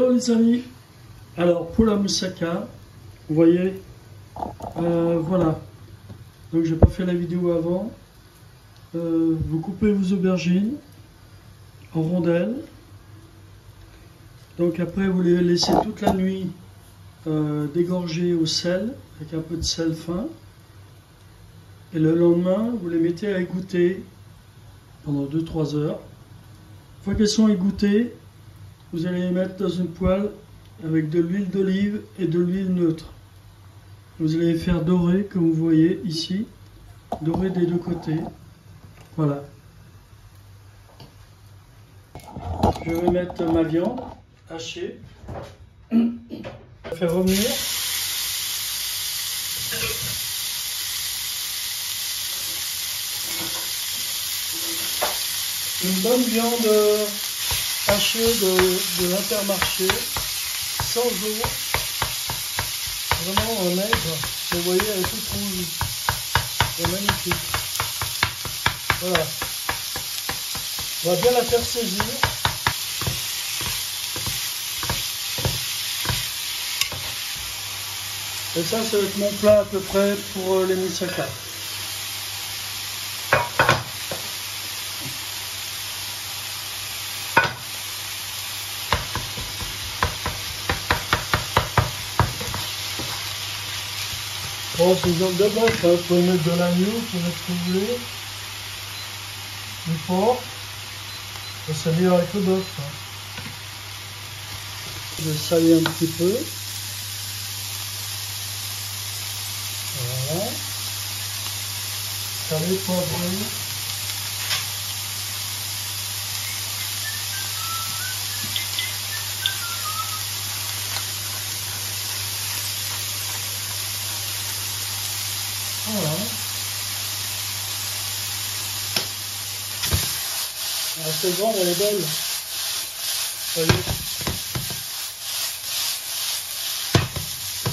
Hello les amis. Alors pour la moussaka, vous voyez, voilà. Donc j'ai pas fait la vidéo avant. Vous coupez vos aubergines en rondelles. Donc après vous les laissez toute la nuit dégorger au sel, avec un peu de sel fin. Et le lendemain, vous les mettez à égoutter pendant 2-3 heures. Une fois qu'elles sont égouttées, vous allez les mettre dans une poêle avec de l'huile d'olive et de l'huile neutre. Vous allez les faire dorer, comme vous voyez ici, dorer des deux côtés. Voilà. Je vais mettre ma viande hachée. Je vais faire revenir. Une bonne viande hachée de l'Intermarché, sans eau, vraiment maigre. Vous voyez, elle est toute rouge, c'est magnifique. Voilà, on va bien la faire saisir. Et ça va être mon plat à peu près pour les moussaka. Bon, c'est une viande de bœuf, hein. Vous pouvez mettre de l'agneau, vous pouvez mettre ce que vous voulez, du porc, et ça vient avec le bœuf. Hein. Je vais saler un petit peu. Voilà. Saler, poivrer. Voilà. Ah, cette grande, elle est belle. Voyez.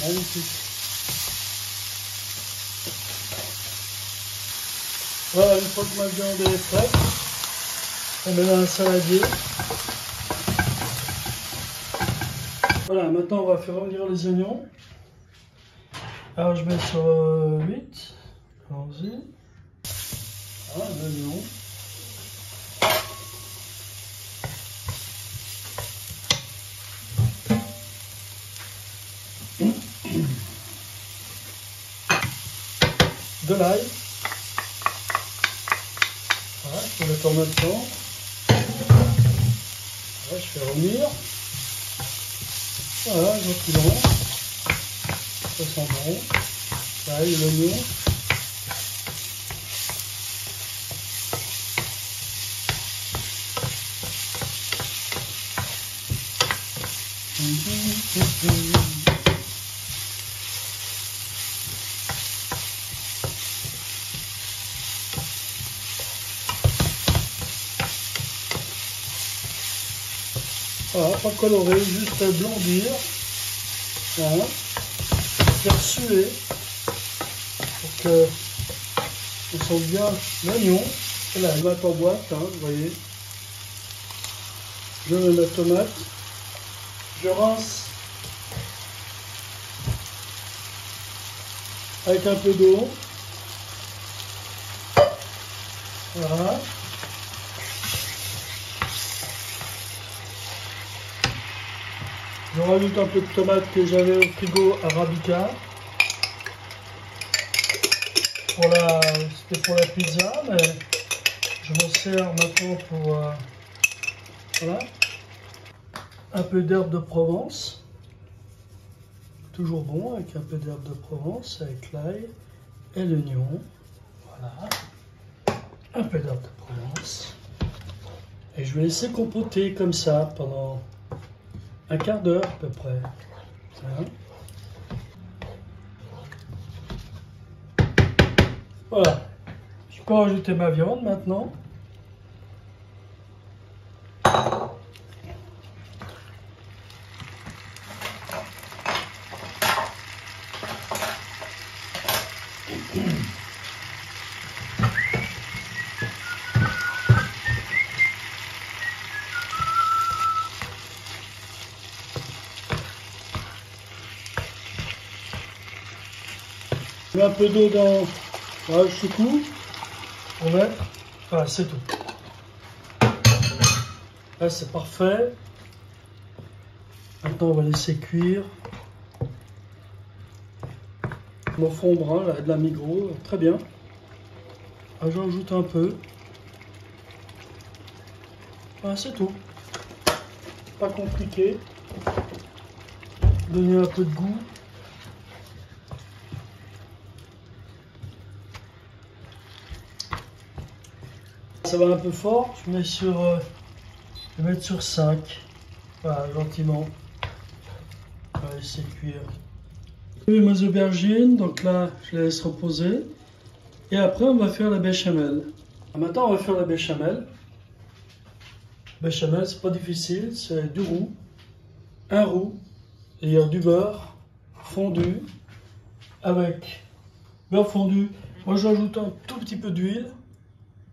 Magnifique. Voilà, une fois que ma viande est prête, on met dans un saladier. Voilà, maintenant on va faire revenir les oignons. Alors je mets sur 8, allons-y, voilà, l'oignon. De l'ail, voilà, je peux le mettre en même temps. Voilà, je fais revenir, voilà, gentiment. Ça sent bon. L'ail, l'oignon. Voilà, pas colorer, juste blondir. Voilà. Faire suer pour que on sente bien l'oignon. Et la tomate en boîte, hein, vous voyez. Je mets la tomate, je rince avec un peu d'eau. Voilà. Je rajoute un peu de tomate que j'avais au frigo arabica. C'était pour la pizza, mais je m'en sers maintenant pour voilà. Un peu d'herbe de Provence. Toujours bon avec un peu d'herbe de Provence, avec l'ail et l'oignon. Voilà. Un peu d'herbe de Provence. Et je vais laisser compoter comme ça pendant un quart d'heure à peu près. Voilà. Voilà. Je peux rajouter ma viande maintenant. Je mets un peu d'eau dans... Voilà, je secoue pour mettre. Voilà, c'est tout. Là, c'est parfait. Maintenant, on va laisser cuire. Mon fond brun, là, de la Migros, très bien. J'en ajoute un peu. Voilà, c'est tout. Pas compliqué. Donner un peu de goût. Ça va un peu fort, je mets sur, je vais mettre sur 5. Voilà, gentiment. On va laisser cuire. J'ai mes aubergines, donc là, je les laisse reposer. Et après, on va faire la béchamel. Maintenant, on va faire la béchamel. Béchamel, c'est pas difficile, c'est du roux, un roux, et du beurre fondu avec beurre fondu. Moi, j'ajoute un tout petit peu d'huile.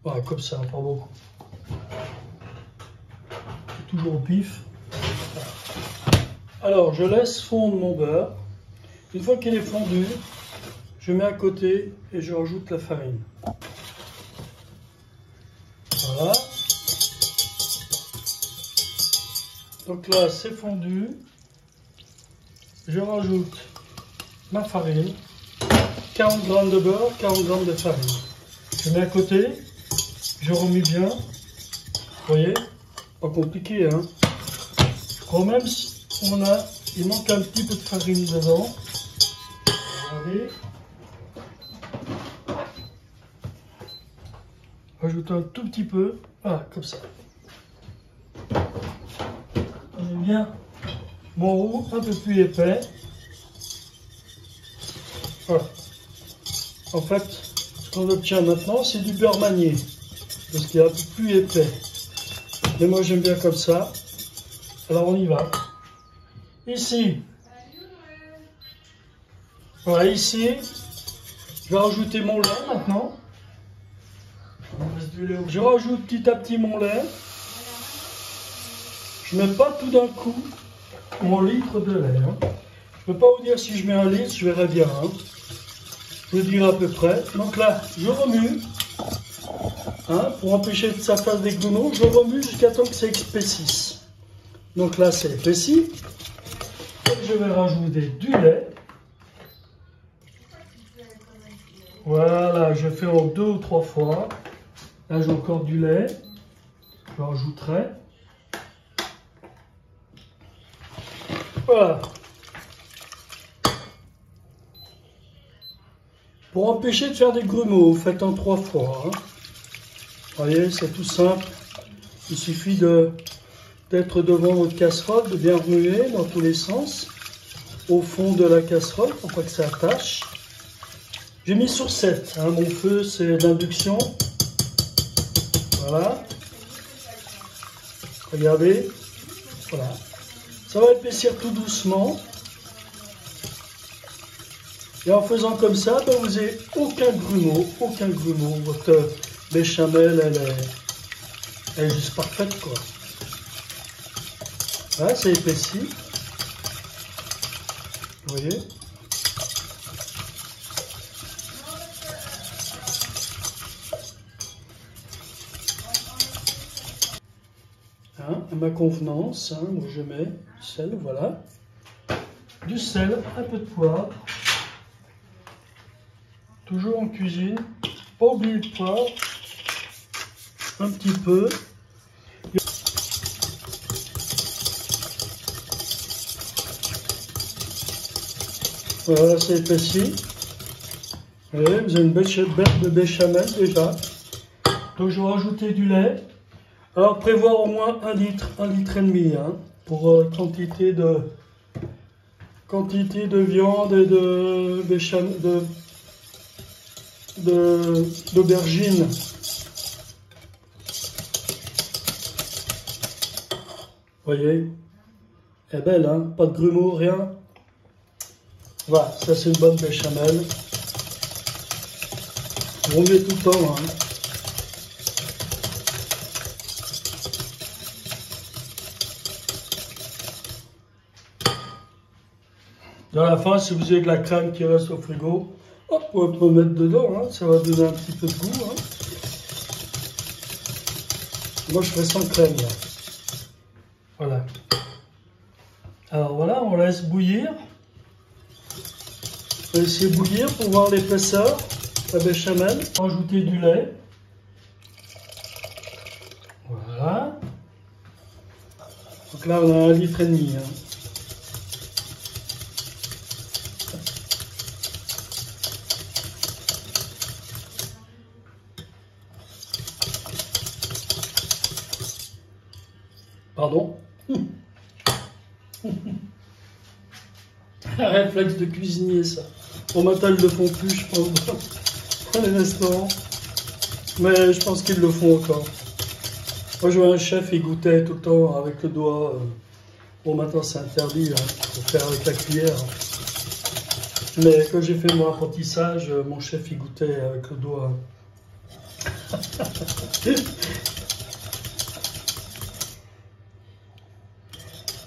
Voilà, comme ça, pas beaucoup. Toujours au pif. Alors, je laisse fondre mon beurre. Une fois qu'il est fondu, je mets à côté et je rajoute la farine. Voilà. Donc là, c'est fondu. Je rajoute ma farine. 40 g de beurre, 40 g de farine. Je mets à côté. Je remue bien. Vous voyez, pas compliqué, hein. Je crois même il manque un petit peu de farine dedans. Regardez. Rajoute un tout petit peu. Voilà, comme ça. J'aime bien mon roux un peu plus épais. Voilà. En fait, ce qu'on obtient maintenant, c'est du beurre manié. Parce qu'il est un peu plus épais. Mais moi, j'aime bien comme ça. Alors, on y va. Ici. Voilà, ici. Je vais rajouter mon lait maintenant. Je rajoute petit à petit mon lait. Je ne mets pas tout d'un coup mon litre de lait. Hein. Je ne peux pas vous dire si je mets un litre, je verrai bien. Hein. Je vous dirai à peu près. Donc là, je remue. Hein, pour empêcher que ça fasse des grumeaux, je remue jusqu'à temps que ça épaississe. Donc là, c'est épaissi. Et je vais rajouter du lait. Voilà, je fais en 2 ou 3 fois. Là, j'ai encore du lait. Je rajouterai. Voilà. Pour empêcher de faire des grumeaux, faites en 3 fois. Hein. Vous voyez, c'est tout simple. Il suffit d'être devant votre casserole, de bien remuer dans tous les sens, au fond de la casserole, pour pas que ça attache. J'ai mis sur 7. Hein. Mon feu, c'est d'induction. Voilà. Regardez. Voilà. Ça va épaissir tout doucement. Et en faisant comme ça, ben, vous n'avez aucun grumeau. Votre béchamel, elle est juste parfaite, quoi. Voilà, c'est épaissi. Vous voyez? Hein, à ma convenance, hein, moi je mets du sel, voilà. Du sel, un peu de poivre. Toujours en cuisine. Pas oublier le poivre. Un petit peu. Voilà, c'est épaissi. Vous voyez, vous avez une belle de béchamel déjà. Donc je vais rajouter du lait. Alors prévoir au moins 1 litre et demi, hein, pour quantité de viande et de béchamel, d'aubergine. Vous voyez, elle est belle, hein, pas de grumeaux, rien. Voilà, ça c'est une bonne béchamel. On met tout le temps, hein. Dans la fin, si vous avez de la crème qui reste au frigo, Hop, on peut mettre dedans, hein, ça va donner un petit peu de goût. Hein. Moi, je fais sans crème, là. Voilà. Alors voilà, on laisse bouillir. On va laisser bouillir pour voir l'épaisseur, la béchamel. Rajouter du lait. Voilà. Donc là, on a 1,5 litre. Hein. Pardon. Un réflexe de cuisinier, ça. Pour matin, ils le font plus, je pense, dans les restaurants. Mais je pense qu'ils le font encore. Moi, je vois un chef, il goûtait tout le temps avec le doigt. Bon, maintenant, c'est interdit, hein, faut faire avec la cuillère. Mais quand j'ai fait mon apprentissage, mon chef, il goûtait avec le doigt.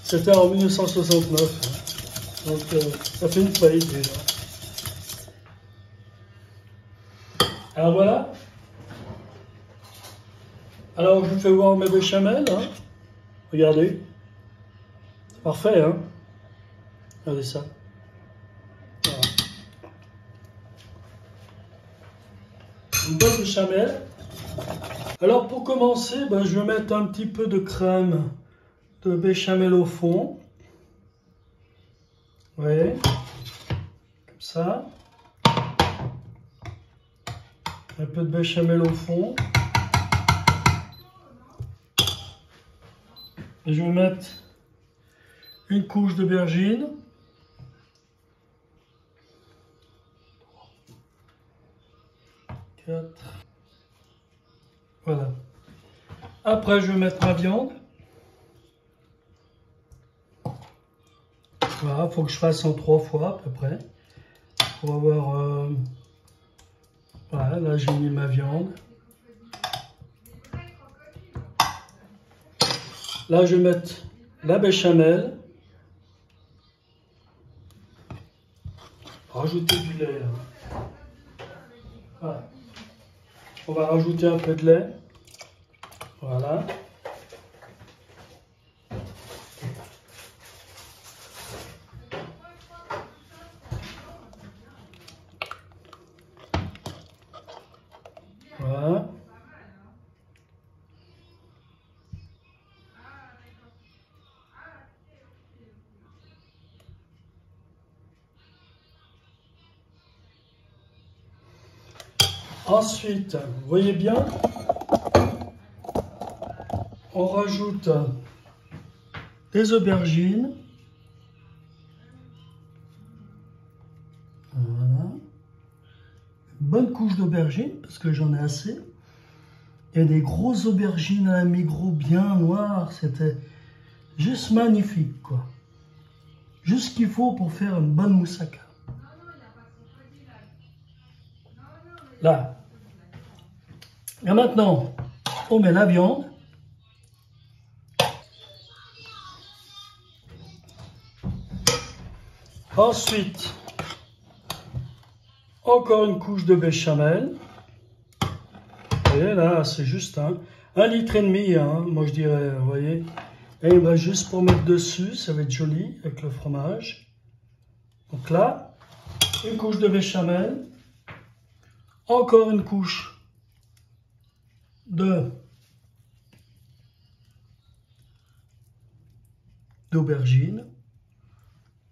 C'était en 1969. Hein. Donc, ça fait une faillite déjà. Alors voilà. Alors, je vous fais voir mes béchamel. Hein. Regardez. Parfait, hein. Regardez ça. Voilà. Une bonne béchamel. Alors, pour commencer, ben, je vais mettre un petit peu de crème de béchamel au fond. Vous voyez, comme ça. Un peu de béchamel au fond. Et je vais mettre une couche d'aubergine. Voilà. Après, je vais mettre ma viande. Voilà, il faut que je fasse en 3 fois à peu près. Pour avoir... Voilà, là j'ai mis ma viande. Là, je vais mettre la béchamel. Rajouter du lait. Là. Voilà. On va rajouter un peu de lait. Voilà. Voilà. Ensuite, vous voyez bien, on rajoute des aubergines. Voilà. Une bonne couche d'aubergines, parce que j'en ai assez. Et des grosses aubergines à la Migros bien noires. C'était juste magnifique, quoi. Juste ce qu'il faut pour faire une bonne moussaka. Là. Et maintenant, on met la viande. Ensuite, encore une couche de béchamel. Et là, c'est juste 1,5 litre, hein, moi je dirais, vous voyez. Et il va juste pour mettre dessus, ça va être joli avec le fromage. Donc là, une couche de béchamel. Encore une couche d'aubergine.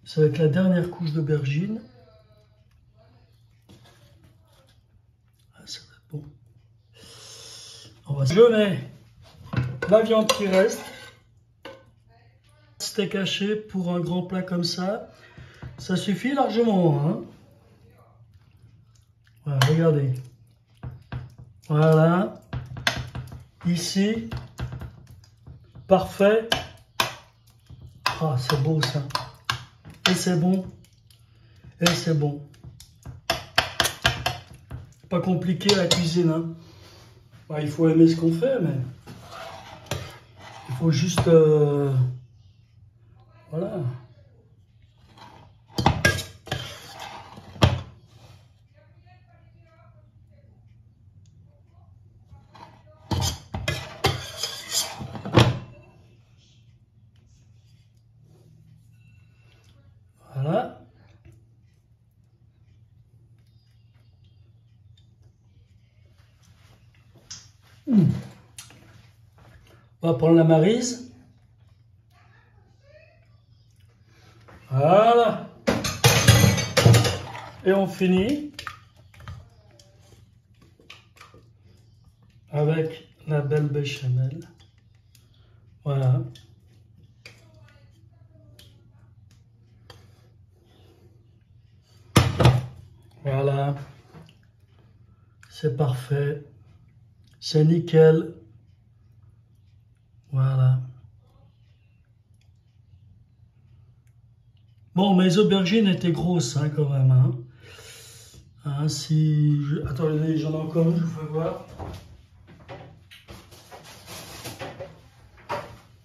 Ça va être la dernière couche d'aubergine. Ah, ça va être bon. Je mets la viande qui reste. Steak haché pour un grand plat comme ça. Ça suffit largement. Hein. Voilà, regardez. Voilà. Ici. Parfait. Ah, c'est beau ça. Et c'est bon. Et c'est bon. Pas compliqué la cuisine. Hein. Bah, il faut aimer ce qu'on fait, mais il faut juste... Voilà. On va prendre la maryse. Voilà. Et on finit avec la belle béchamel. Voilà. Voilà. C'est parfait. C'est nickel. Voilà. Bon, mes aubergines étaient grosses, hein, quand même. Hein. Hein, attendez, j'en ai encore une, je vous fais voir.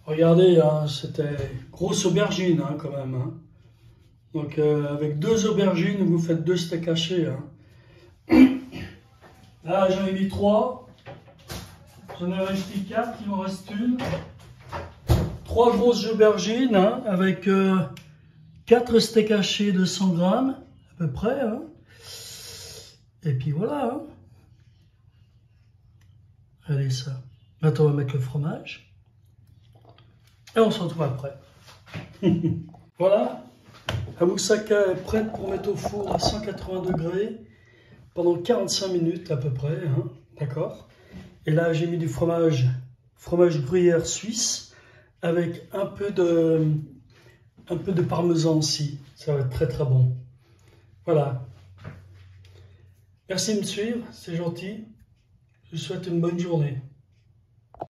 Regardez, hein, c'était grosse aubergine, hein, quand même. Hein. Donc, avec 2 aubergines, vous faites 2 steaks hachés. Hein. Là, j'en ai mis 3. J'en ai resté 4, il m'en reste une. 3 grosses aubergines, hein, avec 4 steaks hachés de 100 grammes, à peu près. Hein. Et puis voilà. Hein. Allez, ça. Maintenant, on va mettre le fromage. Et on se retrouve après. Voilà. La moussaka est prête pour mettre au four à 180 degrés pendant 45 minutes à peu près. Hein. D'accord. Et là, j'ai mis du fromage gruyère suisse avec un peu de parmesan aussi. Ça va être très très bon. Voilà. Merci de me suivre, c'est gentil. Je vous souhaite une bonne journée.